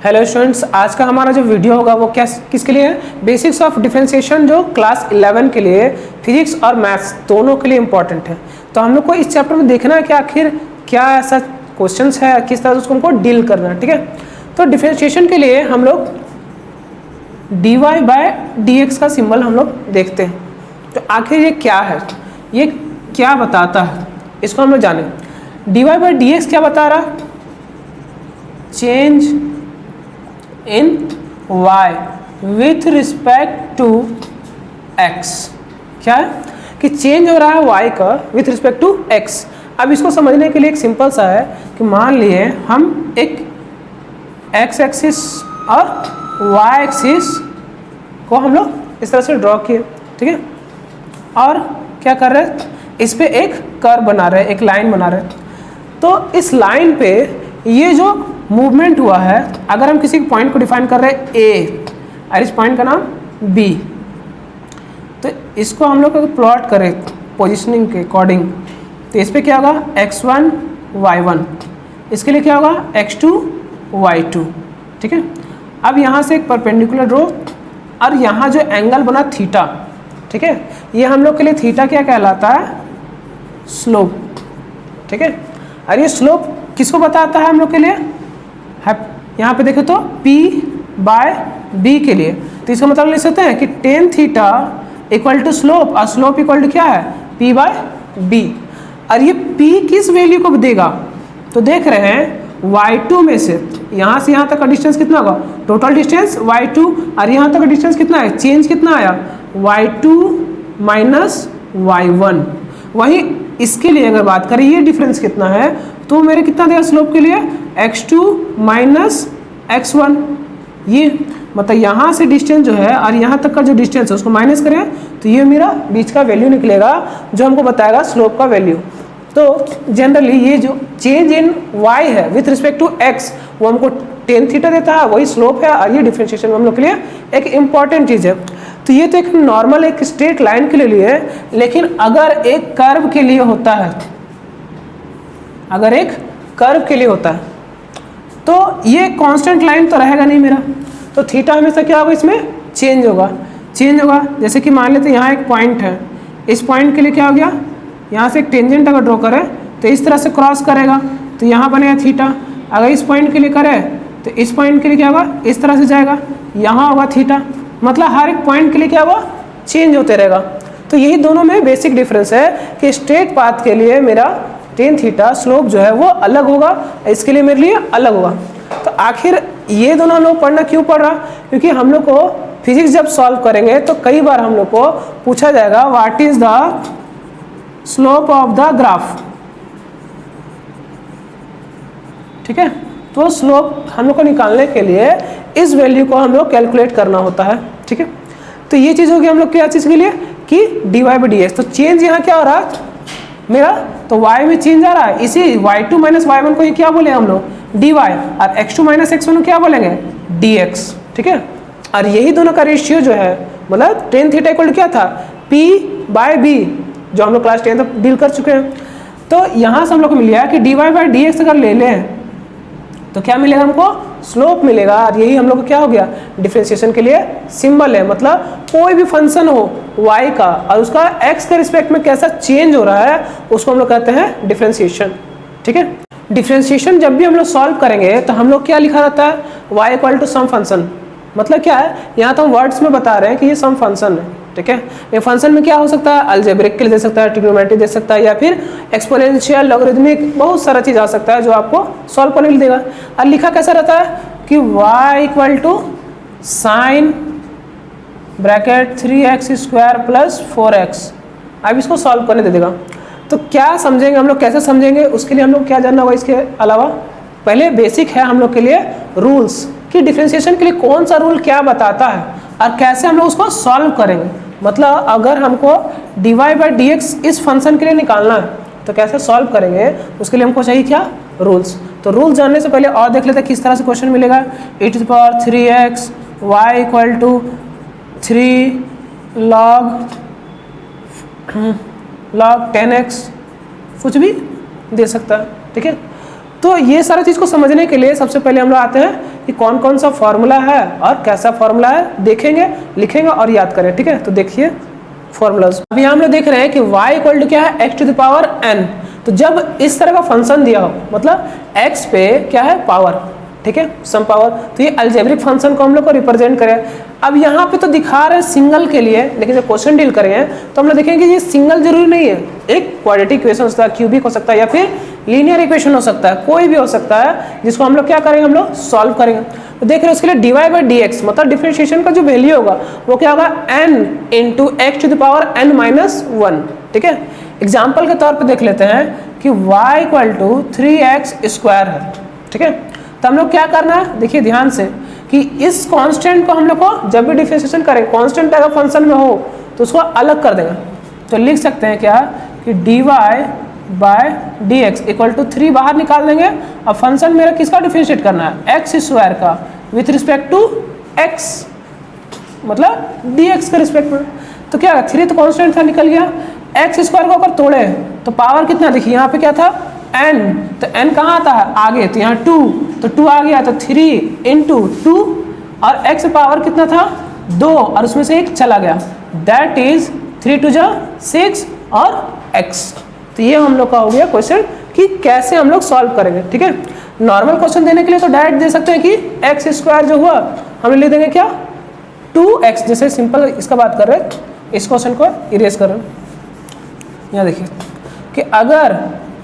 Hello students, आज का हमारा जो वीडियो होगा वो किसके लिए है? बेसिक्स ऑफ डिफरेंशिएशन, जो क्लास 11 के लिए फिजिक्स और मैथ्स दोनों के लिए इम्पॉर्टेंट है। तो हम लोग को इस चैप्टर में देखना है कि आखिर क्या ऐसा क्वेश्चंस है, किस तरह से उसको हमको डील करना है। ठीक है, तो डिफरेंशिएशन के लिए हम लोग dy/dx का सिंबल हम लोग देखते हैं। तो आखिर ये क्या है, ये क्या बताता है, इसको हम लोग जाने। dy/dx क्या बता रहा है? Change in y with respect to x। क्या है कि चेंज हो रहा है y का विथ रिस्पेक्ट टू x। अब इसको समझने के लिए एक सिंपल सा है कि मान लिए हम एक x एक्सिस और y एक्सिस को हम लोग इस तरह से ड्रॉ किए, ठीक है, और क्या कर रहे हैं, इस पे एक कर्व बना रहे हैं, एक लाइन बना रहे हैं। तो इस लाइन पे ये जो मूवमेंट हुआ है, अगर हम किसी पॉइंट को डिफाइन कर रहे हैं ए और इस पॉइंट का नाम बी, तो इसको हम लोग अगर प्लॉट करें पोजीशनिंग के अकॉर्डिंग, तो इस पे क्या होगा x1 y1, इसके लिए क्या होगा x2 y2। ठीक है, अब यहाँ से एक परपेंडिकुलर ड्रॉ और यहाँ जो एंगल बना थीटा, ठीक है, ये हम लोग के लिए थीटा क्या कहलाता है? स्लोप। ठीक है, और ये स्लोप किसको बताता है हम लोग के लिए? यहाँ पे देखें तो p/b के लिए, तो इसका मतलब लिख सकते हैं कि tan theta equal to slope, और स्लोप इक्वल टू क्या है? p/b। और ये p किस वैल्यू को देगा? तो देख रहे हैं y2 में से यहाँ तक का डिस्टेंस कितना होगा? टोटल डिस्टेंस y2, और यहाँ तक का डिस्टेंस कितना है? चेंज कितना आया? y2 minus y1। वहीं इसके लिए अगर बात करें ये डिफरेंस कितना है, तो मेरे कितना देगा स्लोप के लिए? x2 minus x1। ये मतलब यहाँ से डिस्टेंस जो है और यहाँ तक का जो डिस्टेंस है उसको माइनस करें, तो ये मेरा बीच का वैल्यू निकलेगा जो हमको बताएगा स्लोप का वैल्यू। तो जनरली ये जो चेंज इन y है विथ रिस्पेक्ट टू x, वो हमको tan थीटा देता है, वही स्लोप है, और ये डिफरेंशिएशन हम लोग के लिए एक इम्पॉर्टेंट चीज़ है। तो ये तो एक नॉर्मल एक स्ट्रेट लाइन के लिए है, लेकिन अगर एक कर्व के लिए होता है, अगर एक कर्व के लिए होता है तो ये कांस्टेंट लाइन तो रहेगा नहीं मेरा, तो थीटा हमेशा क्या होगा? इसमें चेंज होगा। जैसे कि मान लेते यहाँ एक पॉइंट है, इस पॉइंट के लिए क्या हो गया? यहाँ से एक टेंजेंट अगर ड्रॉ करें तो इस तरह से क्रॉस करेगा, तो यहाँ बनेगा थीटा। अगर इस पॉइंट के लिए करें तो इस पॉइंट के लिए क्या होगा? इस तरह से जाएगा, यहाँ होगा थीटा। मतलब हर एक पॉइंट के लिए क्या होगा? चेंज होते रहेगा। तो यही दोनों में बेसिक डिफरेंस है कि स्ट्रेट पाथ के लिए मेरा tan थीटा स्लोप जो है वो अलग होगा, इसके लिए मेरे लिए अलग होगा। तो आखिर ये दोनों हम लोग पढ़ना क्यों पड़ रहा? क्योंकि हम लोग को फिजिक्स जब सॉल्व करेंगे तो कई बार हम लोग को पूछा जाएगा what is the slope of the graph. ठीक है, तो स्लोप हम लोग को निकालने के लिए इस वैल्यू को हम लोग कैलकुलेट करना होता है। ठीक है, तो ये चीज़ होगी हम लोग क्या चीज़ के लिए कि dy/dx। तो चेंज यहाँ क्या हो रहा है मेरा? तो y में चेंज आ रहा है, इसी y2 माइनस y1 को ये क्या बोले हम लोग? dy, और x2 माइनस x1 को क्या बोलेंगे? dx। ठीक है, और यही दोनों का रेशियो जो है, मतलब tan थीटा इक्वल क्या था? p/b, जो हम लोग क्लास 10 तक डील कर चुके हैं। तो यहाँ से हम लोग को मिल गया कि dy/dx अगर ले लें तो क्या मिलेगा हमको? स्लोप मिलेगा। और यही हम लोग को क्या हो गया? डिफरेंशिएशन के लिए सिंबल है। मतलब कोई भी फंक्शन हो y का और उसका x के रिस्पेक्ट में कैसा चेंज हो रहा है, उसको हम लोग कहते हैं डिफरेंशिएशन। ठीक है, डिफरेंशिएशन जब भी हम लोग सॉल्व करेंगे तो हम लोग क्या लिखा रहता है? y equal to some function. मतलब क्या है, यहाँ तो हम वर्ड्स में बता रहे हैं कि ये सम फंक्शन है। ठीक है, ये फंक्शन में क्या हो सकता है? अलजेब्रिक के लिए दे सकता है, ट्रिग्नोमेट्रिक दे सकता है, या फिर एक्सपोनेंशियल, लॉगरिथमिक, बहुत सारा चीज़ आ सकता है जो आपको सॉल्व करने के लिए देगा। और लिखा कैसा रहता है कि y equal to sine bracket 3x² plus 4x। अब इसको सॉल्व करने दे देगा। तो क्या समझेंगे हम लोग, कैसे समझेंगे, उसके लिए हम लोग क्या जानना होगा? इसके अलावा पहले बेसिक है हम लोग के लिए रूल्स, कि डिफरेंशिएशन के लिए कौन सा रूल क्या बताता है और कैसे हम लोग उसको सॉल्व करेंगे। मतलब अगर हमको dy/dx इस फंक्शन के लिए निकालना है तो कैसे सॉल्व करेंगे, उसके लिए हमको चाहिए क्या? रूल्स। तो रूल जानने से पहले और देख लेते हैं किस तरह से क्वेश्चन मिलेगा। e⁻3x y equal to 3 log 10x, कुछ भी दे सकता है। ठीक है, तो ये सारा चीज़ को समझने के लिए सबसे पहले हम लोग आते हैं कि कौन कौन सा फॉर्मूला है और कैसा फॉर्मूला है, देखेंगे, लिखेंगे और याद करें। ठीक है, तो देखिए फॉर्मूलाज। अभी हम लोग देख रहे हैं कि y इक्वल टू क्या है, x to the power n। तो जब इस तरह का फंक्शन दिया हो, मतलब x पे क्या है, पावर, ठीक है, सम पावर, तो ये अलजेब्रिक फंक्शन को हम लोग को रिप्रेजेंट करें। अब यहाँ पे तो दिखा रहे हैं सिंगल के लिए, लेकिन जब क्वेश्चन डील करेंगे तो हम लोग देखेंगे कि ये सिंगल जरूरी नहीं है, एक क्वाड्रेटिक इक्वेशन हो सकता है, क्यूबिक हो सकता है, या फिर लीनियर इक्वेशन हो सकता है, कोई भी हो सकता है, जिसको हम लोग क्या करेंगे, हम लोग सॉल्व करेंगे। तो देख रहे हैं उसके लिए dy बाई डी एक्स, मतलब डिफरेंशिएशन का जो वैल्यू होगा वो क्या होगा, n into x to the power n minus 1। ठीक है, एग्जाम्पल के तौर पर देख लेते हैं कि y equal to 3x square है। ठीक है, तो हम लोग क्या करना है, देखिए ध्यान से, कि इस कांस्टेंट को हम लोग को जब भी डिफरेंशिएशन करें, कांस्टेंट अगर फंक्शन में हो तो उसको अलग कर देंगे। तो लिख सकते हैं क्या कि dy by d x equal to 3 बाहर निकाल देंगे। अब फंक्शन मेरा किसका डिफरेंशिएट करना है, एक्स स्क्वायर का विथ रिस्पेक्ट टू एक्स, मतलब डी एक्स के रिस्पेक्ट में। तो क्या 3 तो कांस्टेंट था, निकल गया। एक्स स्क्वायर को अगर तोड़े तो पावर कितना, देखिए यहाँ पे क्या था n, तो n कहाँ आता है आगे, तो यहाँ 2, तो 2 आ गया, तो 3 इंटू 2 और x पावर कितना था 2 और उसमें से 1 चला गया, दैट इज 3 टू 6 और x। तो ये हम लोग का हो गया क्वेश्चन कि कैसे हम लोग सॉल्व करेंगे। ठीक है, नॉर्मल क्वेश्चन देने के लिए तो डायरेक्ट दे सकते हैं कि एक्स स्क्वायर जो हुआ हम लिख देंगे क्या 2x, जैसे सिंपल इसका बात कर रहे हैं, इस क्वेश्चन को इरेज कर रहे हैं। यहाँ देखिए कि अगर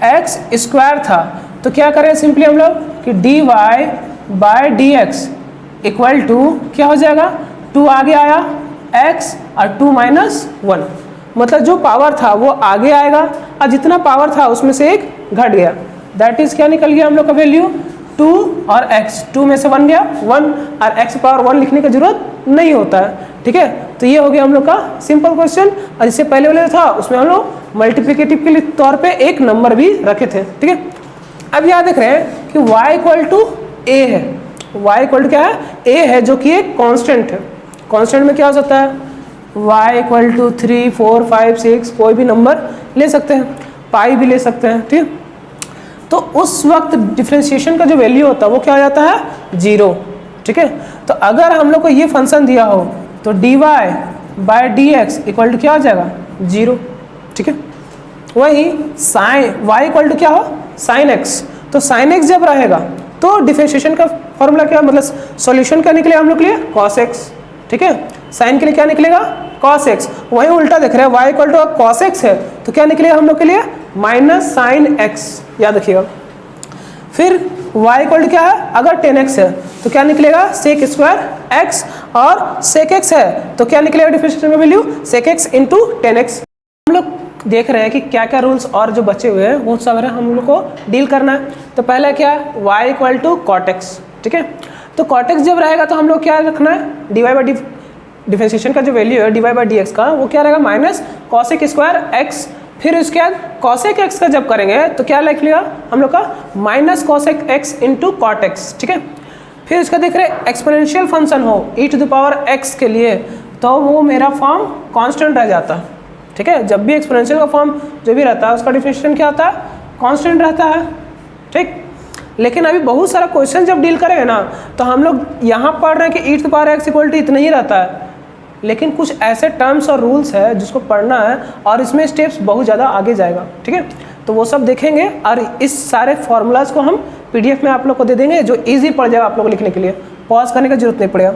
एक्स स्क्वायर था तो क्या करें सिंपली हम लोग कि dy by d x equal to क्या हो जाएगा, 2 आगे आया x और 2 माइनस 1, मतलब जो पावर था वो आगे आएगा और जितना पावर था उसमें से 1 घट गया, दैट इज क्या निकल गया हम लोग का वैल्यू 2 और x, 2 में से 1 गया 1 और x पावर 1 लिखने की जरूरत नहीं होता है। ठीक है, तो ये हो गया हम लोग का सिंपल क्वेश्चन। और इससे पहले वाले था उसमें हम लोग मल्टीप्लिकेटिव के तौर पे एक नंबर भी रखे थे। ठीक है, अब यहाँ देख रहे हैं कि y इक्वल टू a है, y इक्वल टू क्या है, a है, जो कि एक कांस्टेंट है। कांस्टेंट में क्या हो सकता है, y इक्वल टू 3 4 5 6 कोई भी नंबर ले सकते हैं, पाई भी ले सकते हैं। ठीक है, तो उस वक्त डिफरेंशिएशन का जो वैल्यू होता है वो क्या हो जाता है 0। ठीक है, तो अगर हम लोग को ये फंक्शन दिया हो तो dy by d x equal to क्या हो जाएगा 0। ठीक है, वही साइन y इक्वल टू क्या हो साइन x, तो साइन x जब रहेगा तो डिफरेंशिएशन का फॉर्मूला क्या, मतलब सॉल्यूशन क्या निकलेगा हम लोग के लिए cos x। ठीक है, साइन के लिए क्या निकलेगा cos x, वही उल्टा देख रहे हैं y equal to cos x है तो क्या निकलेगा हम लोग के लिए माइनस साइन x, याद रखिएगा। फिर y इक्वल टू क्या है, अगर 10x है तो क्या निकलेगा sec स्क्वायर x, और sec x है तो क्या निकलेगा डिफरेंशिएशन का value sec x into 10x। हम लोग देख रहे हैं कि क्या क्या रूल्स और जो बचे हुए हैं वो सब हम लोग को डील करना है। तो पहला क्या है y equal to cot x। ठीक है, तो cot x जब रहेगा तो हम लोग क्या रखना है, dy बाई डिफरेंशिएशन का जो वैल्यू है dy बाई डी एक्स का वो क्या रहेगा माइनस cosec स्क्वायर x। फिर उसके बाद cosec x का जब करेंगे तो क्या लिख लिया हम लोग का minus cosec x into cot x। ठीक है, फिर इसका देख रहे एक्सपोनेंशियल फंक्शन हो e to the power x के लिए तो वो मेरा फॉर्म कांस्टेंट रह जाता है। ठीक है, जब भी एक्सपोनेंशियल का फॉर्म जो भी रहता है उसका डिफरेंशिएशन क्या होता है, कांस्टेंट रहता है। ठीक, लेकिन अभी बहुत सारा क्वेश्चन जब डील करेंगे ना तो हम लोग यहाँ पढ़ रहे हैं कि e to the power x equal to इतना ही रहता है, लेकिन कुछ ऐसे टर्म्स और रूल्स है जिसको पढ़ना है और इसमें स्टेप्स बहुत ज़्यादा आगे जाएगा। ठीक है, तो वो सब देखेंगे और इस सारे फॉर्मूलाज को हम पीडीएफ में आप लोग को दे देंगे जो इजी पड़ जाएगा आप लोग को लिखने के लिए, पॉज करने की जरूरत नहीं पड़ेगा।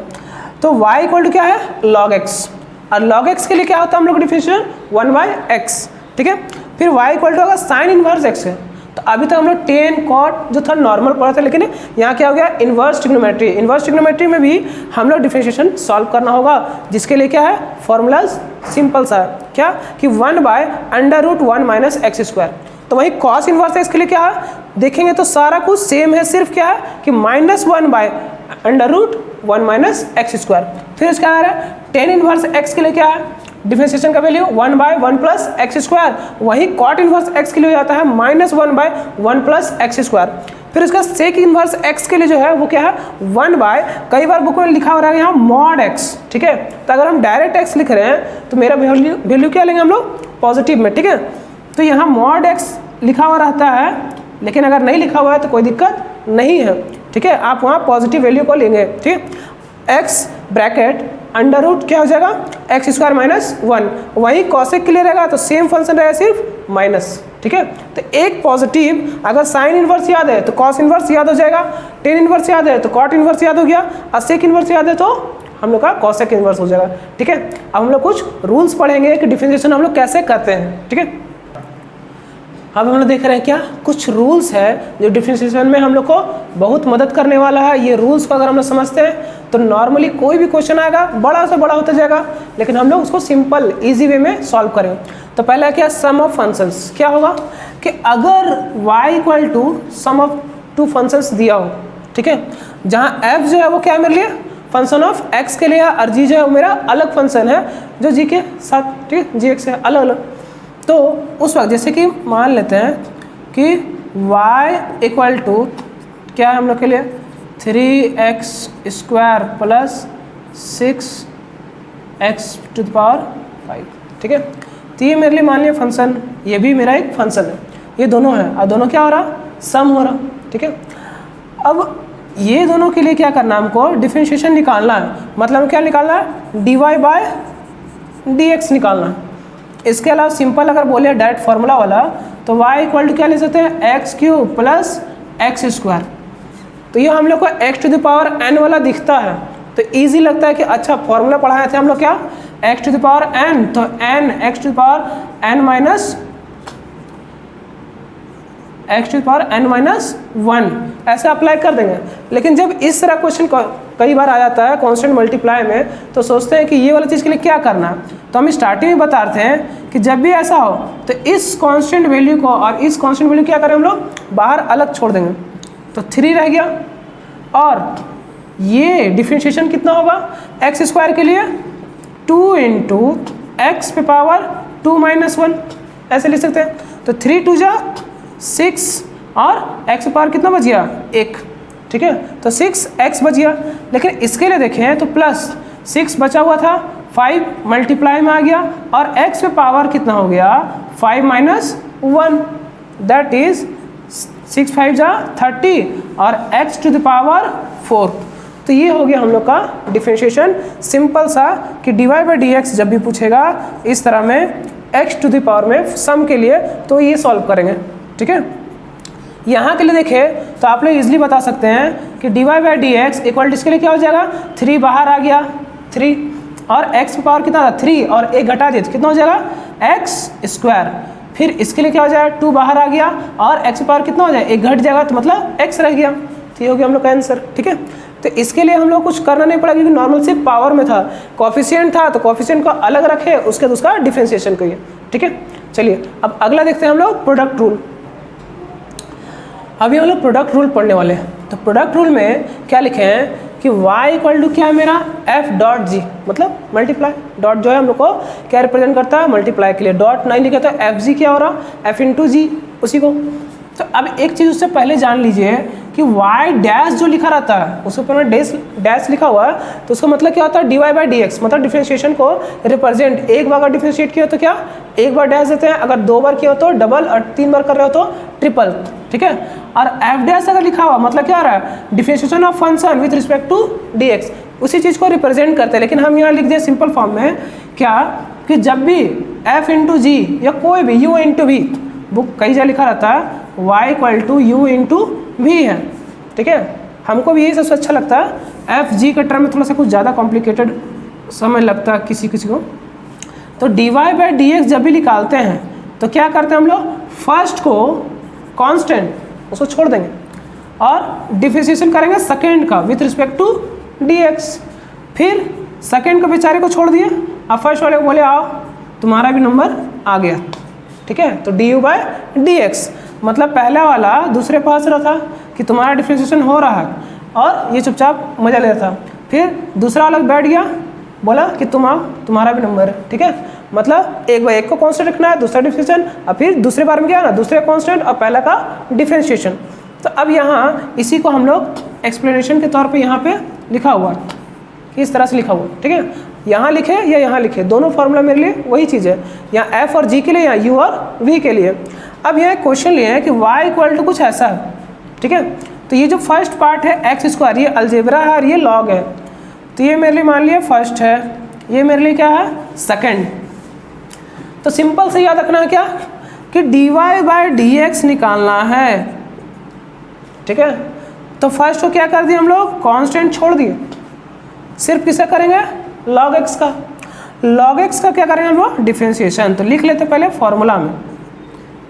तो y इक्वल टू क्या है log x, और log x के लिए क्या होता है हम लोग का डिफरेंशिएशन 1 बाई x। ठीक है, फिर y इक्वल टू अगर साइन इनवर्स x है तो अभी तक हम लोग टेन कॉट जो था नॉर्मल पढ़ा था, लेकिन यहाँ क्या हो गया इन्वर्स ट्रिग्नोमेट्री। इन्वर्स ट्रिग्नोमेट्री में भी हम लोग डिफरेंशिएशन सॉल्व करना होगा, जिसके लिए क्या है फॉर्मूलाज सिंपल सा है, क्या कि 1 by under root 1 minus x square. तो वही कॉस इन्वर्स एक्स के लिए क्या है देखेंगे तो सारा कुछ सेम है, सिर्फ क्या है कि minus 1 by under root 1 minus x square. फिर इसका आ रहा है टेन इन्वर्स एक्स के लिए क्या है डिफरेंशिएशन का value 1 by 1 plus x square. वही कॉट इन्वर्स एक्स के लिए हो जाता है minus 1 by 1 plus x square. फिर इसका सेक इन्वर्स एक्स के लिए जो है वो क्या है 1 बाय, कई बार बुक में लिखा हो रहा है यहाँ मॉड एक्स। ठीक है, तो अगर हम डायरेक्ट एक्स लिख रहे हैं तो मेरा वैल्यू क्या लेंगे हम लोग पॉजिटिव में। ठीक है, तो यहाँ मॉड एक्स लिखा हुआ रहता है, लेकिन अगर नहीं लिखा हुआ है तो कोई दिक्कत नहीं है, ठीक है, आप वहाँ पॉजिटिव वैल्यू को लेंगे, ठीक है। एक्स ब्रैकेट अंडर रूट क्या हो जाएगा, एक्स स्क्वायर माइनस 1, वही कॉसेक के लिए रहेगा तो सेम फंक्शन रहेगा सिर्फ माइनस, ठीक है। तो एक पॉजिटिव, अगर साइन इनवर्स याद है तो कॉस इनवर्स याद हो जाएगा, टेन इनवर्स याद है तो कॉट इनवर्स याद हो गया, और सेक इनवर्स याद है तो हम लोग का कॉसेक इनवर्स हो जाएगा, ठीक है। अब हम लोग कुछ रूल्स पढ़ेंगे कि डिफरेंशिएशन हम लोग कैसे करते हैं, ठीक है। अब हम लोग देख रहे हैं क्या कुछ रूल्स है जो डिफरेंशिएशन में हम लोग को बहुत मदद करने वाला है। ये रूल्स को अगर हम लोग समझते हैं तो नॉर्मली कोई भी क्वेश्चन आएगा बड़ा से बड़ा होता जाएगा, लेकिन हम लोग उसको सिंपल इजी वे में सॉल्व करें। तो पहला क्या, सम ऑफ फंक्शंस। क्या होगा कि अगर y equal to sum of two functions दिया हो, ठीक है, जहाँ f जो है वो क्या है मेरे लिए फंक्शन ऑफ x के लिए, और g जो है वो मेरा अलग फंक्शन है जो g के साथ, ठीक है, gx है अलग अलग। तो उस वक्त जैसे कि मान लेते हैं कि y इक्वल टू क्या है हम लोग के लिए 3x square plus 6x to the power 5, ठीक है। तो ये मेरे लिए मान लिया फंक्शन, ये भी मेरा एक फंक्शन है, ये दोनों है, और दोनों क्या हो रहा, सम हो रहा, ठीक है। अब ये दोनों के लिए क्या करना है, हमको डिफरेंशिएशन निकालना है, मतलब क्या निकालना है, dy बाय dx निकालना है। इसके अलावा सिंपल अगर बोले डायरेक्ट फार्मूला वाला तो y इक्वल टू क्या ले सकते हैं, x cube plus x square. तो ये हम लोग को x to the power n वाला दिखता है तो इजी लगता है कि अच्छा फॉर्मूला पढ़ाए थे हम लोग क्या, x to the power n, तो n x to the power n minus x to the power n minus 1 ऐसे अप्लाई कर देंगे। लेकिन जब इस तरह क्वेश्चन कई बार आ जाता है कांस्टेंट मल्टीप्लाई में तो सोचते हैं कि ये वाला चीज़ के लिए क्या करना है, तो हम स्टार्टिंग में बताते हैं कि जब भी ऐसा हो तो इस कांस्टेंट वैल्यू को और इस कांस्टेंट वैल्यू क्या करें हम लोग बाहर अलग छोड़ देंगे, तो 3 रह गया। और ये डिफरेंशिएशन कितना होगा, एक्स स्क्वायर के लिए 2 इंटू एक्स पे पावर 2 माइनस 1 ऐसे लिख सकते हैं। तो 3 2 जा 6 और एक्स पे पावर कितना बच गया 1, ठीक है, तो 6x बच गया। लेकिन इसके लिए देखें तो प्लस 6 बचा हुआ था, 5 मल्टीप्लाई में आ गया और x पे पावर कितना हो गया 5 माइनस 1, दैट इज 6 5 जा 30 और x टू द पावर 4। तो ये हो गया हम लोग का डिफरेंशिएशन सिंपल सा कि dy बाई dx जब भी पूछेगा इस तरह में x टू द पावर में सम के लिए तो ये सॉल्व करेंगे, ठीक है। यहाँ के लिए देखें तो आप लोग इजीली बता सकते हैं कि dy बाई dx इक्वल इसके लिए क्या हो जाएगा, 3 बाहर आ गया 3 और x की पावर कितना था 3 और 1 घटा दिए तो कितना हो जाएगा x स्क्वायर। फिर इसके लिए क्या हो जाएगा 2 बाहर आ गया और x की पावर कितना हो जाएगा 1 घट जाएगा तो मतलब x रह गया। तो ये हो गया हम लोग का आंसर, ठीक है। तो इसके लिए हम लोग कुछ करना नहीं पड़ा क्योंकि नॉर्मल सिर्फ पावर में था, कोफिशिएंट था तो कोफिशिएंट को अलग रखे उसके बाद उसका डिफरेंशिएशन करिए, ठीक है। चलिए अब अगला देखते हैं हम लोग प्रोडक्ट रूल। अभी हम लोग प्रोडक्ट रूल पढ़ने वाले हैं। तो प्रोडक्ट रूल में क्या लिखे हैं कि y इक्वल टू क्या है मेरा f डॉट जी, मतलब मल्टीप्लाई, डॉट जो है हम लोग को क्या रिप्रेजेंट करता है मल्टीप्लाई के लिए, डॉट नहीं लिखा तो एफ जी क्या हो रहा f इंटू जी उसी को। तो अब एक चीज़ उससे पहले जान लीजिए कि y डैश जो लिखा रहता है उसके ऊपर में डैश लिखा हुआ है तो उसका मतलब क्या होता है dy बाई dx, मतलब डिफरेंशिएशन को रिप्रेजेंट, एक बार अगर डिफरेंशिएट किया तो क्या एक बार डैश देते हैं, अगर 2 बार किया हो तो डबल और 3 बार कर रहे हो तो ट्रिपल, ठीक है। और एफ डैश अगर लिखा हुआ मतलब क्या हो रहा है differentiation of function with respect to dx, उसी चीज़ को रिप्रेजेंट करते हैं। लेकिन हम यहाँ लिख दिए सिंपल फॉर्म में क्या कि जब भी f इंटू जी या कोई भी u इंटू वी, बुक कई जगह लिखा रहता है y equal to u into v है, ठीक है। हमको भी यही सबसे अच्छा लगता है, एफ जी के टर्म में थोड़ा सा कुछ ज़्यादा कॉम्प्लिकेटेड समय लगता है किसी किसी को। तो dy बाई dx जब भी निकालते हैं तो क्या करते हैं हम लोग, फर्स्ट को कांस्टेंट उसको छोड़ देंगे और डिफरेंशिएशन करेंगे सेकेंड का विथ रिस्पेक्ट टू dx। फिर सेकेंड को बेचारे को छोड़ दिए और फर्स्ट वाले को बोले आओ तुम्हारा भी नंबर आ गया, ठीक है। तो du बाई dx मतलब पहला वाला दूसरे पास रहा था कि तुम्हारा डिफरेंशिएशन हो रहा है और ये चुपचाप मजा ले रहा था, फिर दूसरा वाला बैठ गया बोला कि तुम आओ तुम्हारा भी नंबर है, ठीक है। मतलब एक बार एक को कांस्टेंट रखना है, दूसरा डिफरेंशिएशन, और फिर दूसरे बार में क्या ना दूसरे कांस्टेंट और पहला का डिफरेंशिएशन। तो अब यहाँ इसी को हम लोग एक्सप्लेनेशन के तौर पे यहाँ पे लिखा हुआ कि इस तरह से लिखा हुआ, ठीक है। यहाँ लिखे या यहाँ लिखे दोनों फार्मूला मेरे लिए वही चीज़ है, यहाँ f और g के लिए या u और v के लिए। अब यहाँ क्वेश्चन लिए है कि y इक्वल टू कुछ ऐसा है, ठीक है। तो ये जो फर्स्ट पार्ट है एक्स स्क्वायर, ये अलजेब्रा है और ये लॉग है, तो ये मेरे लिए मान लिया फर्स्ट है, ये मेरे लिए क्या है सेकंड। तो सिंपल से याद रखना है क्या कि dy/dx निकालना है, ठीक है। तो फर्स्ट को क्या कर दिए हम लोग, कांस्टेंट छोड़ दिए, सिर्फ किसे करेंगे, log x का। log x का क्या करेंगे हम लोग, डिफरेंशिएशन। तो लिख लेते पहले फॉर्मूला में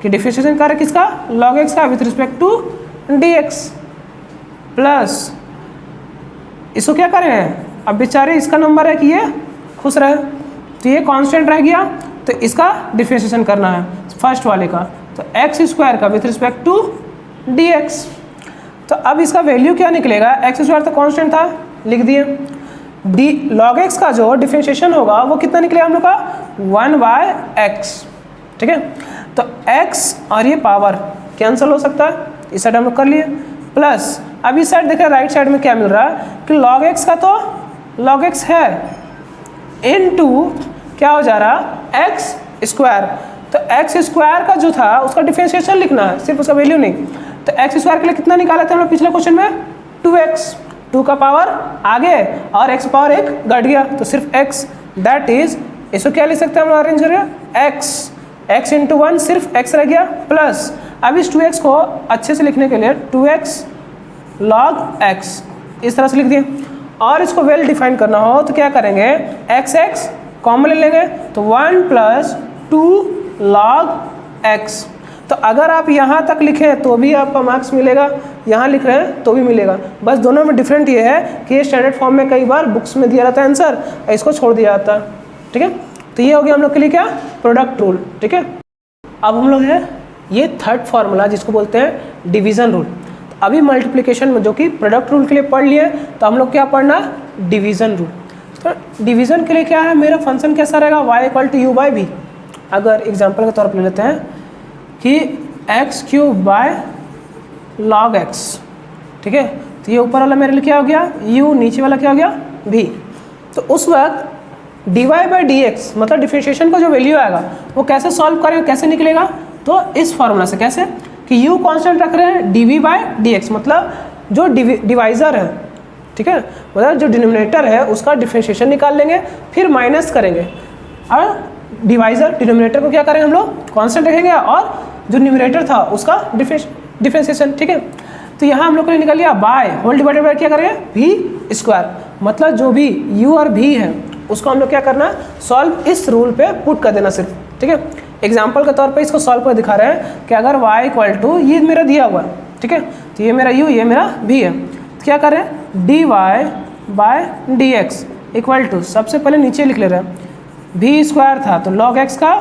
कि डिफरेंशिएशन करें किसका, log x का with respect to dx plus इसको क्या करें, अब बेचारे इसका नंबर है कि ये खुश रहे, तो ये कांस्टेंट रह गया, तो इसका डिफरेंशिएशन करना है फर्स्ट वाले का, तो एक्स स्क्वायर का विथ रिस्पेक्ट टू dx। तो अब इसका वैल्यू क्या निकलेगा, एक्स स्क्वायर तो कांस्टेंट था, लिख दिए, log x का जो डिफरेंशिएशन होगा वो कितना निकलेगा हम लोग का 1/x, ठीक है। तो x और ये पावर कैंसिल हो सकता है, इस साइड हम लोग कर लिए, प्लस अब इस साइड देखें राइट साइड में क्या मिल रहा है कि log x का तो log x है इनटू क्या हो जा रहा x स्क्वायर। तो x स्क्वायर का जो था उसका डिफरेंशिएशन लिखना है, सिर्फ उसका वैल्यू नहीं। तो x स्क्वायर के लिए कितना निकाला था हम लोग पिछले क्वेश्चन में, 2x, 2 का पावर आगे और x पावर 1 घट गया, तो सिर्फ x, दैट इज इसको क्या लिख सकते हैं हम लोग अरेंज करें, x इंटू 1 सिर्फ x रह गया, प्लस अब इस 2x को अच्छे से लिखने के लिए 2x log x इस तरह से लिख दिए। और इसको वेल डिफाइन करना हो तो क्या करेंगे, x कॉमन ले लेंगे, तो 1 + 2 log x। तो अगर आप यहाँ तक लिखें तो भी आपका मार्क्स मिलेगा, यहाँ लिख रहे हैं तो भी मिलेगा, बस दोनों में डिफरेंट ये है कि ये स्टैंडर्ड फॉर्म में कई बार बुक्स में दिया रहता है आंसर, इसको छोड़ दिया जाता है, ठीक है। तो ये हो गया हम लोग के लिए क्या, प्रोडक्ट रूल, ठीक है। अब हम लोग है ये थर्ड फार्मूला जिसको बोलते हैं डिवीज़न रूल। तो अभी मल्टीप्लिकेशन में जो कि प्रोडक्ट रूल के लिए पढ़ लिए, तो हम लोग क्या पढ़ना, डिवीज़न रूल। तो डिवीज़न के लिए क्या है, मेरा फंक्शन कैसा रहेगा, y = u/v। अगर एग्जाम्पल के तौर पर ले लेते हैं कि x³ log x, ठीक है, तो ये ऊपर वाला मेरे लिए क्या हो गया u, नीचे वाला क्या हो गया v। तो उस वक्त dy/dx मतलब डिफरेंशिएशन का जो वैल्यू आएगा वो कैसे सॉल्व करेंगे, कैसे निकलेगा, तो इस फॉर्मूला से। कैसे कि u कांस्टेंट रख रहे हैं, dv/dx मतलब जो डिवाइज़र है, ठीक है, मतलब जो डिनोमिनेटर है उसका डिफरेंशिएशन निकाल लेंगे, फिर माइनस करेंगे और डिवाइज़र डिनोमिनेटर को क्या करेंगे हम लोग कांस्टेंट रखेंगे और जो न्यूमरेटर था उसका डिफरेंशिएशन, ठीक है। तो यहाँ हम लोग ने निकाल लिया बाय होल डिवाइडेड बाय क्या करेंगे, v स्क्वायर, मतलब जो भी u और v है उसको हम लोग क्या करना, सॉल्व इस रूल पे पुट कर देना सिर्फ, ठीक है। एग्जाम्पल के तौर पे इसको सॉल्व कर दिखा रहे हैं कि अगर y = ये मेरा दिया हुआ है, ठीक है, तो ये मेरा u, ये मेरा v है, तो क्या करें, dy/dx = सबसे पहले नीचे लिख ले रहे हैं, v स्क्वायर था तो log x का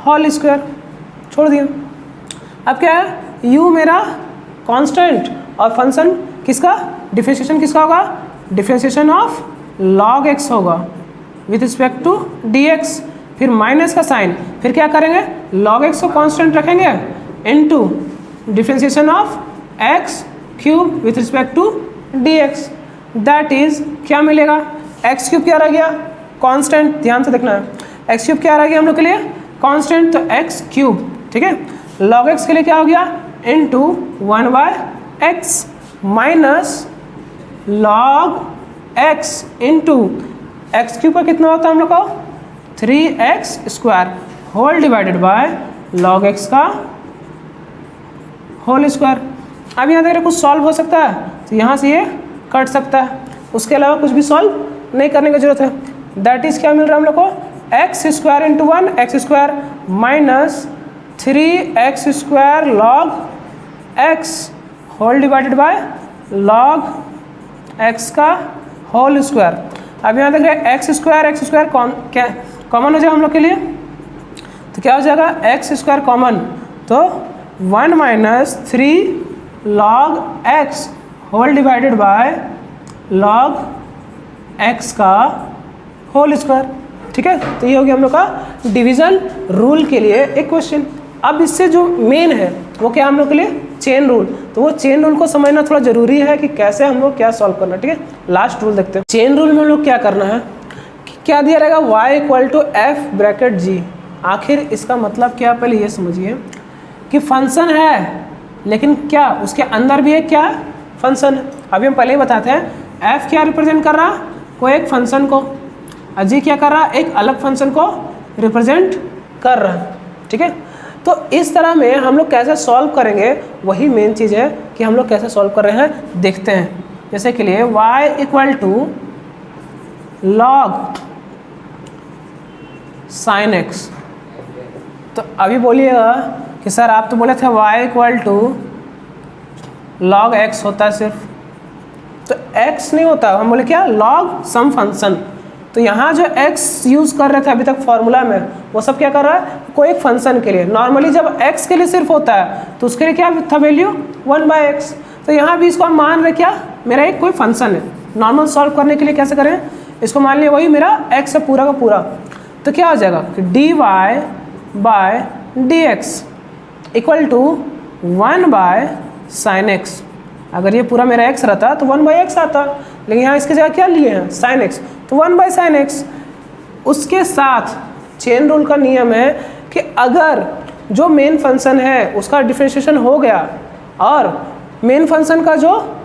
होल स्क्वायर छोड़ दिया। अब क्या है, u मेरा कांस्टेंट और फंक्शन किसका, डिफरेंशिएशन किसका होगा, डिफरेंशिएशन ऑफ log x होगा विथ रिस्पेक्ट टू dx, फिर माइनस का साइन, फिर क्या करेंगे, log x को कांस्टेंट रखेंगे into differentiation of x³ with respect to dx, that is क्या मिलेगा, x³ क्या रह गया, कांस्टेंट, ध्यान से देखना है, x³ क्या रह गया हम लोग के लिए कांस्टेंट, तो x³, ठीक है, log x के लिए क्या हो गया, into 1/x minus log x into x³ का कितना होता है हम लोग को 3x² whole divided by log x का होल स्क्वायर। अब यहाँ देख रहे कुछ सॉल्व हो सकता है, तो यहाँ से ये कट सकता है, उसके अलावा कुछ भी सॉल्व नहीं करने की जरूरत है। दैट इज क्या मिल रहा है हम लोग को, x² into 1x² minus 3x² log x whole divided by log x का होल स्क्वायर। अब यहाँ देख रहे हैं x² क्या कॉमन हो जाएगा हम लोग के लिए, तो क्या हो जाएगा, x² कॉमन, तो 1 - 3 log x whole divided by log x का होल स्क्वायर, ठीक है। तो ये हो गया हम लोग का डिवीज़न रूल के लिए एक क्वेश्चन। अब इससे जो मेन है वो क्या हम लोग के लिए, चेन रूल। तो वो चेन रूल को समझना थोड़ा जरूरी है कि कैसे हम लोग क्या सॉल्व करना, ठीक है। लास्ट रूल देखते हैं। चेन रूल में हम लोग क्या करना है, क्या दिया रहेगा, y = f(g)। आखिर इसका मतलब क्या, पहले ये समझिए कि फंक्शन है लेकिन क्या उसके अंदर भी एक क्या फंक्शन है। अभी हम पहले ही बताते हैं, f क्या रिप्रेजेंट कर रहा, कोई एक फंक्शन को, और g क्या कर रहा, एक अलग फंक्शन को रिप्रेजेंट कर रहा है। ठीक है, तो इस तरह में हम लोग कैसे सॉल्व करेंगे, वही मेन चीज़ है कि हम लोग कैसे सॉल्व कर रहे हैं देखते हैं। जैसे के लिए y equal to log sine x, तो अभी बोलिएगा कि सर आप तो बोले थे y equal to log x होता है सिर्फ, तो x नहीं होता, हम बोले क्या, लॉग सम फंक्शन। तो यहाँ जो x यूज़ कर रहे थे अभी तक फॉर्मूला में, वो सब क्या कर रहा है, कोई एक फंक्शन के लिए। नॉर्मली जब x के लिए सिर्फ होता है तो उसके लिए क्या था वैल्यू 1/x, तो यहाँ भी इसको हम मान रहे क्या, मेरा एक कोई फंक्शन है। नॉर्मल सॉल्व करने के लिए कैसे करें, इसको मान लिया वही मेरा x है पूरा का पूरा, तो क्या हो जाएगा कि dy/dx equal to 1/sin x। अगर ये पूरा मेरा x रहता तो 1/x आता, लेकिन यहाँ इसके जगह क्या लिए हैं, sin x, तो 1/sin x। उसके साथ चेन रूल का नियम है कि अगर जो मेन फंक्शन है उसका डिफरेंशिएशन हो गया और मेन फंक्शन का जो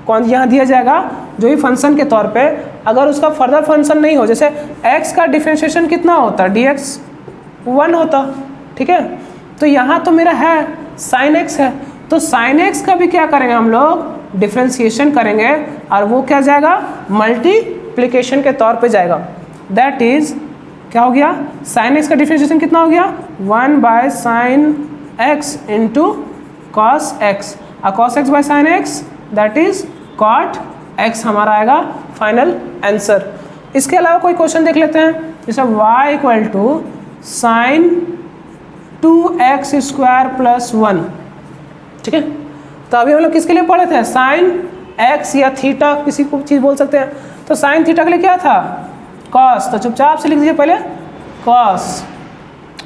कौन यहाँ दिया जाएगा जो ही फंक्शन के तौर पे, अगर उसका फर्दर फंक्शन नहीं हो, जैसे x का डिफरेंशिएशन कितना होता, dx 1 होता। ठीक है, तो यहाँ तो मेरा है sin x है, तो sin x का भी क्या करेंगे हम लोग, डिफरेंशिएशन करेंगे और वो क्या जाएगा, मल्टीप्लिकेशन के तौर पे जाएगा। दैट इज क्या हो गया, sin x का डिफरेंशिएशन कितना हो गया, 1/sin x into cos x, और cos x by sin x that is cot x हमारा आएगा फाइनल आंसर। इसके अलावा कोई क्वेश्चन देख लेते हैं, जैसे y equal to sine 2x square plus 1। ठीक है, तो अभी हम लोग किसके लिए पढ़े थे, साइन x या थीटा, किसी को चीज़ बोल सकते हैं। तो साइन थीटा के लिए क्या था, cos, तो चुपचाप से लिख दीजिए पहले cos,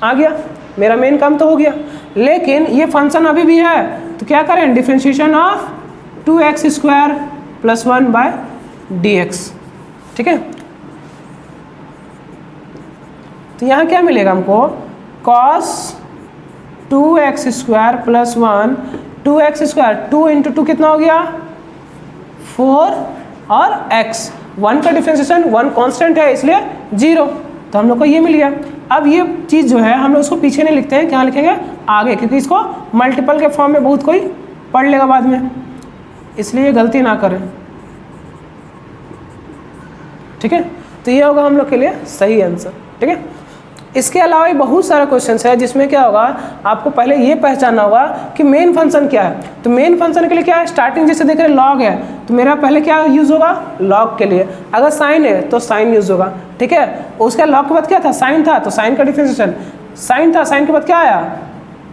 आ गया, मेरा मेन काम तो हो गया। लेकिन ये फंक्शन अभी भी है, तो क्या करें, differentiation of 2x square plus 1/dx। ठीक है, तो यहाँ क्या मिलेगा हमको, cos 2x square plus 1, 2x square 2 into 2 कितना हो गया 4, और x 1 का डिफरेंशिएशन 1 कांस्टेंट है इसलिए 0, तो हम लोग को ये मिल गया। अब ये चीज़ जो है हम लोग उसको पीछे नहीं लिखते हैं, क्या लिखेंगे आगे, क्योंकि इसको मल्टीपल के फॉर्म में बहुत कोई पढ़ लेगा बाद में, इसलिए ये गलती ना करें। ठीक है, तो ये होगा हम लोग के लिए सही आंसर। ठीक है, इसके अलावा भी बहुत सारा क्वेश्चंस है जिसमें क्या होगा, आपको पहले ये पहचानना होगा कि मेन फंक्शन क्या है। तो मेन फंक्शन के लिए क्या है, स्टार्टिंग जैसे देख रहे लॉग है, तो मेरा पहले क्या यूज़ होगा, लॉग के लिए। अगर साइन है तो साइन यूज़ होगा। ठीक है, उसका लॉग के बाद क्या था, साइन था, तो साइन का डिफरेंशिएशन साइन था, साइन के बाद क्या आया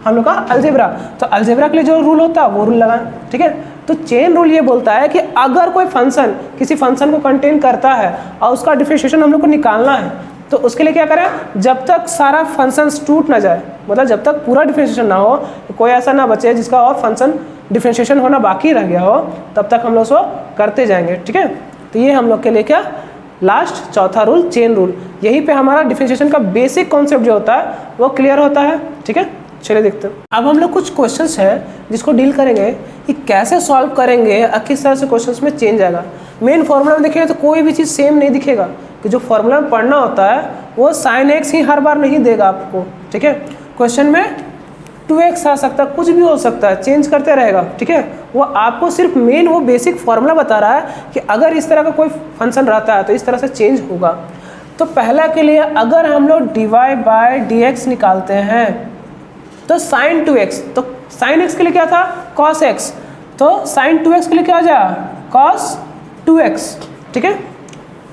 हम लोग का अलजेब्रा, तो अलजेब्रा के लिए जो रूल होता है वो रूल लगा। ठीक है, तो चेन रूल ये बोलता है कि अगर कोई फंक्शन किसी फंक्शन को कंटेन करता है और उसका डिफरेंशिएशन हम लोग को निकालना है, तो उसके लिए क्या करें, जब तक सारा फंक्शन टूट ना जाए, मतलब जब तक पूरा डिफरेंशिएशन ना हो, कोई ऐसा ना बचे जिसका और फंक्शन डिफरेंशिएशन होना बाकी रह गया हो, तब तक हम लोग उसको करते जाएंगे। ठीक है, तो ये हम लोग के लिए क्या, लास्ट चौथा रूल, चेन रूल, यहीं पे हमारा डिफरेंशिएशन का बेसिक कॉन्सेप्ट जो होता है वो क्लियर होता है। ठीक है, चलिए देखते हैं। अब हम लोग कुछ क्वेश्चंस है जिसको डील करेंगे कि कैसे सॉल्व करेंगे और किस तरह से क्वेश्चंस में चेंज आएगा। मेन फॉर्मूला में देखेंगे तो कोई भी चीज़ सेम नहीं दिखेगा, कि जो फॉर्मूला में पढ़ना होता है वो साइन एक्स ही हर बार नहीं देगा आपको। ठीक है, क्वेश्चन में 2x आ सकता है, कुछ भी हो सकता है, चेंज करते रहेगा। ठीक है, वो आपको सिर्फ मेन वो बेसिक फॉर्मूला बता रहा है कि अगर इस तरह का कोई फंक्शन रहता है तो इस तरह से चेंज होगा। तो पहला के लिए अगर हम लोग dy/dx निकालते हैं तो sin 2x, तो sin x के लिए क्या था cos x, तो sin 2x के लिए क्या हो जाएगा cos 2x। ठीक है,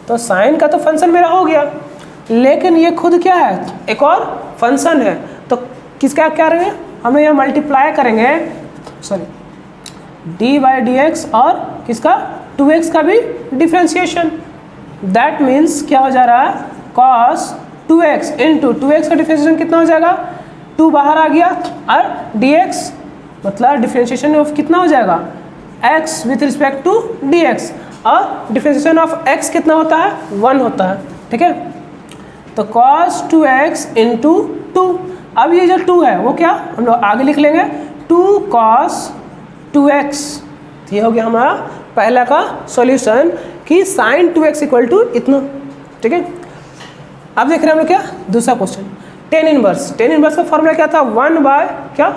तो sin का तो फंक्शन मेरा हो गया, लेकिन ये खुद क्या है, एक और फंक्शन है, तो किसका क्या करेंगे हम यहाँ मल्टीप्लाई करेंगे, सॉरी dy/dx और किसका 2x का भी डिफरेंशिएशन। दैट मीन्स क्या हो जा रहा है, cos 2x इंटू 2x का डिफरेंशिएशन कितना हो जाएगा, 2 बाहर आ गया, और dx मतलब डिफरेंशिएशन ऑफ कितना हो जाएगा, x with respect to dx, और डिफरेंशिएशन ऑफ x कितना होता है 1 होता है। ठीक है, तो cos 2x इंटू 2, अब ये जो 2 है वो क्या हम लोग आगे लिख लेंगे 2 cos 2x तो ये हो गया हमारा पहला का सॉल्यूशन कि sin 2x इक्वल टू इतना। ठीक है, अब देख रहे हैं हम लोग क्या दूसरा question, tan inverse. Tan inverse का फॉर्मूला क्या था, 1 बाय क्या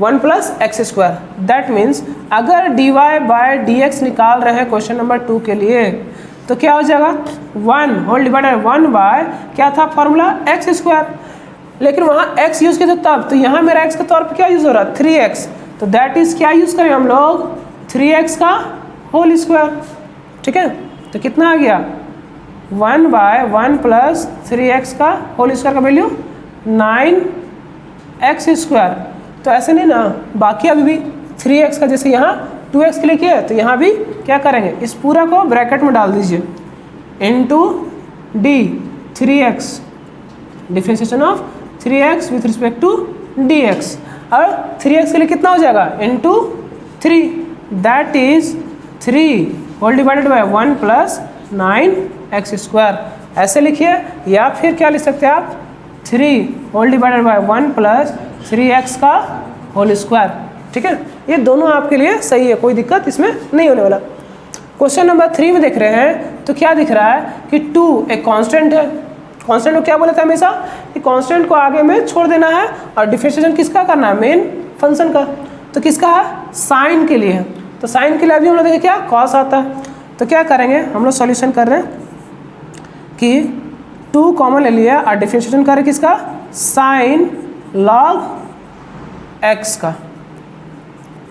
1 plus x square. That means अगर dy बाय dx निकाल रहे हैं क्वेश्चन नंबर 2 के लिए तो क्या हो जाएगा 1 होल डिवाइडेड 1 बाय क्या था फॉर्मूला एक्स स्क्वायर, लेकिन वहाँ x यूज़ किया था तब, तो यहाँ मेरा x के तौर पे क्या यूज़ हो रहा है 3x, तो दैट इज़ क्या यूज़ करें हम लोग 3x का होल स्क्वायर। ठीक है, तो कितना आ गया 1 बाय 1 प्लस 3x का होल स्क्वायर का वैल्यू 9x स्क्वायर। तो ऐसे नहीं ना, बाकी अभी भी 3x का जैसे यहाँ 2x के लिए किया है तो यहाँ भी क्या करेंगे, इस पूरा को ब्रैकेट में डाल दीजिए into d 3x, differentiation of 3x with respect to dx, और 3x के लिए कितना हो जाएगा into 3, that is 3 whole divided by 1 plus 9x square. ऐसे लिखिए, या फिर क्या लिख सकते हैं आप 3 whole divided by 1 plus 3x का होल स्क्वायर। ठीक है, ये दोनों आपके लिए सही है, कोई दिक्कत इसमें नहीं होने वाला। क्वेश्चन नंबर 3 में देख रहे हैं तो क्या दिख रहा है कि 2 एक कांस्टेंट है। कांस्टेंट को क्या बोला था हमेशा कि कांस्टेंट को आगे में छोड़ देना है और डिफरेंशिएशन किसका करना है, मेन फंक्शन का। तो किसका है, साइन के लिए है। तो साइन के लिए अभी हम लोग देखें क्या कॉस आता है, तो क्या करेंगे हम लोग सॉल्यूशन कर रहे हैं कि 2 कॉमन ले लिया और डिफरेंशिएशन करें किसका, साइन लॉग x का।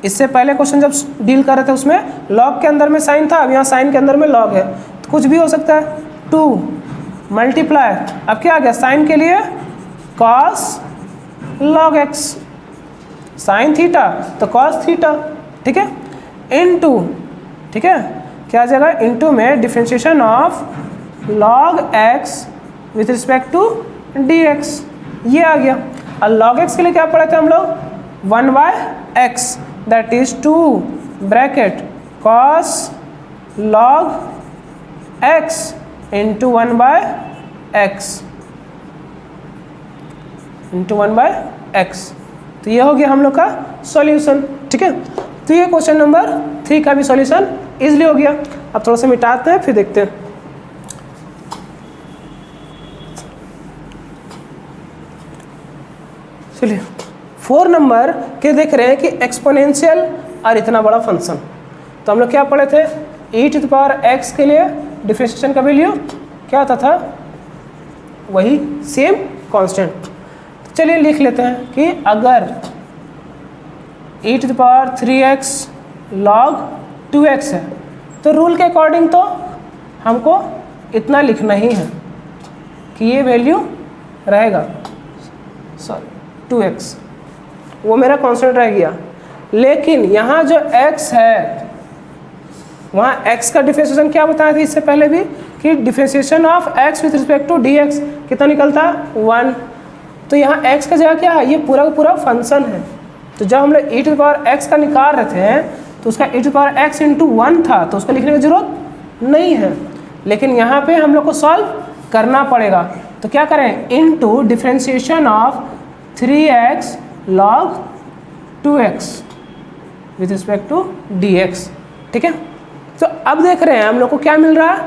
इससे पहले क्वेश्चन जब डील कर रहे थे उसमें लॉग के अंदर में साइन था, अब यहाँ साइन के अंदर में लॉग है, तो कुछ भी हो सकता है। 2 मल्टीप्लाई, अब क्या आ गया साइन के लिए cos log x, sine theta तो कॉस थीटा। ठीक है, इनटू, ठीक है क्या आ जाएगा इनटू में differentiation of log x with respect to dx, ये आ गया। और लॉग x के लिए क्या पढ़े थे हम लोग 1 by x, that is 2 bracket cos log x into 1 by x into 1 by x. तो ये हो गया हम लोग का सॉल्यूशन। ठीक है, तो ये क्वेश्चन नंबर 3 का भी सॉल्यूशन इजीली हो गया। अब थोड़ा सा मिटाते हैं फिर देखते हैं। चलिए 4 नंबर के देख रहे हैं कि एक्सपोनेंशियल और इतना बड़ा फंक्शन। तो हम लोग क्या पढ़े थे, e⁻x के लिए डिफरेंशिएशन का वैल्यू क्या आता था, वही सेम कांस्टेंट। तो चलिए लिख लेते हैं कि अगर e⁻3x log 2x है तो रूल के अकॉर्डिंग तो हमको इतना लिखना ही है कि ये वैल्यू रहेगा, सॉरी 2x, वो मेरा कांस्टेंट रह गया। लेकिन यहाँ जो x है वहाँ x का डिफरेंशिएशन क्या बताया था इससे पहले भी कि differentiation of x with respect to dx कितना निकलता है 1। तो यहाँ x का जगह क्या है, ये पूरा का पूरा फंक्शन है। तो जब हम लोग e⁻x का निकाल रहे थे तो उसका e⁻x इंटू 1 था, तो उसका लिखने की जरूरत नहीं है। लेकिन यहाँ पे हम लोग को सॉल्व करना पड़ेगा, तो क्या करें into differentiation of 3x log 2x with respect to dx। ठीक है, तो अब देख रहे हैं हम लोग को क्या मिल रहा है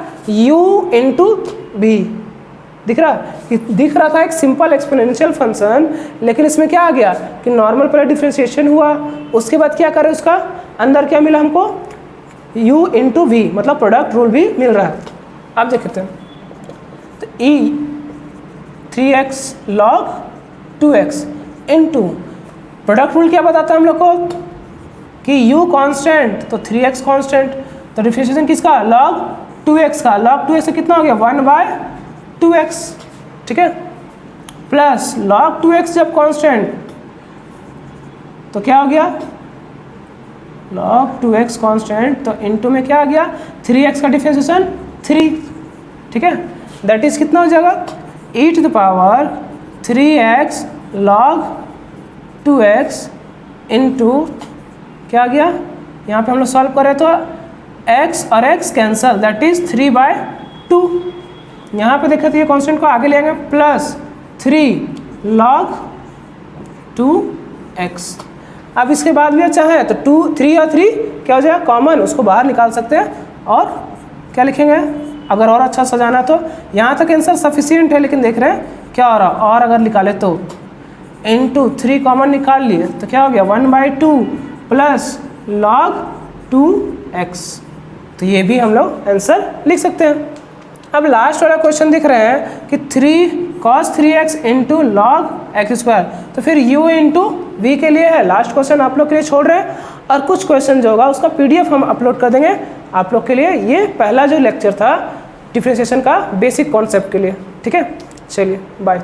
u इंटू बी। दिख रहा था एक सिंपल एक्सपोनेंशियल फंक्शन, लेकिन इसमें क्या आ गया कि नॉर्मल पहले डिफरेंशिएशन हुआ, उसके बाद क्या करें उसका अंदर क्या मिला हमको u इंटू वी, मतलब प्रोडक्ट रूल भी मिल रहा है। अब देखते हैं तो e3x log 2x into product rule क्या बताता है हम लोग को कि u कांस्टेंट तो 3x कांस्टेंट, तो डिफरेंशिएशन किसका log 2x का, log 2x से कितना हो गया 1 बाय 2x। ठीक है, प्लस log 2x जब कांस्टेंट तो क्या हो गया log 2x कांस्टेंट, तो इनटू में क्या आ गया 3x का डिफरेंशिएशन 3। ठीक है, दैट इज कितना हो जाएगा e⁻3x log 2x इंटू क्या आ गया, यहाँ पे हम लोग सॉल्व कर रहे तो x और x cancel, that is 3 by 2। यहाँ पे देखते ये कांस्टेंट को आगे ले आएंगे प्लस 3 log 2x। अब इसके बाद भी अच्छा है तो 2 3 और 3 क्या हो जाएगा कॉमन, उसको बाहर निकाल सकते हैं और क्या लिखेंगे अगर और अच्छा सजाना तो। यहाँ तक आंसर सफिशिएंट है, लेकिन देख रहे हैं क्या हो रहा, और अगर निकाले तो इंटू 3 कॉमन निकाल लिए तो क्या हो गया 1/2 प्लस log 2x। तो ये भी हम लोग आंसर लिख सकते हैं। अब लास्ट वाला क्वेश्चन दिख रहे हैं कि 3 cos 3x into log x square, तो फिर u इंटू वी के लिए है। लास्ट क्वेश्चन आप लोग के लिए छोड़ रहे हैं, और कुछ क्वेश्चन जो होगा उसका PDF हम अपलोड कर देंगे आप लोग के लिए। ये पहला जो लेक्चर था डिफरेंशिएशन का बेसिक कॉन्सेप्ट के लिए, ठीक है। चलिए बाय।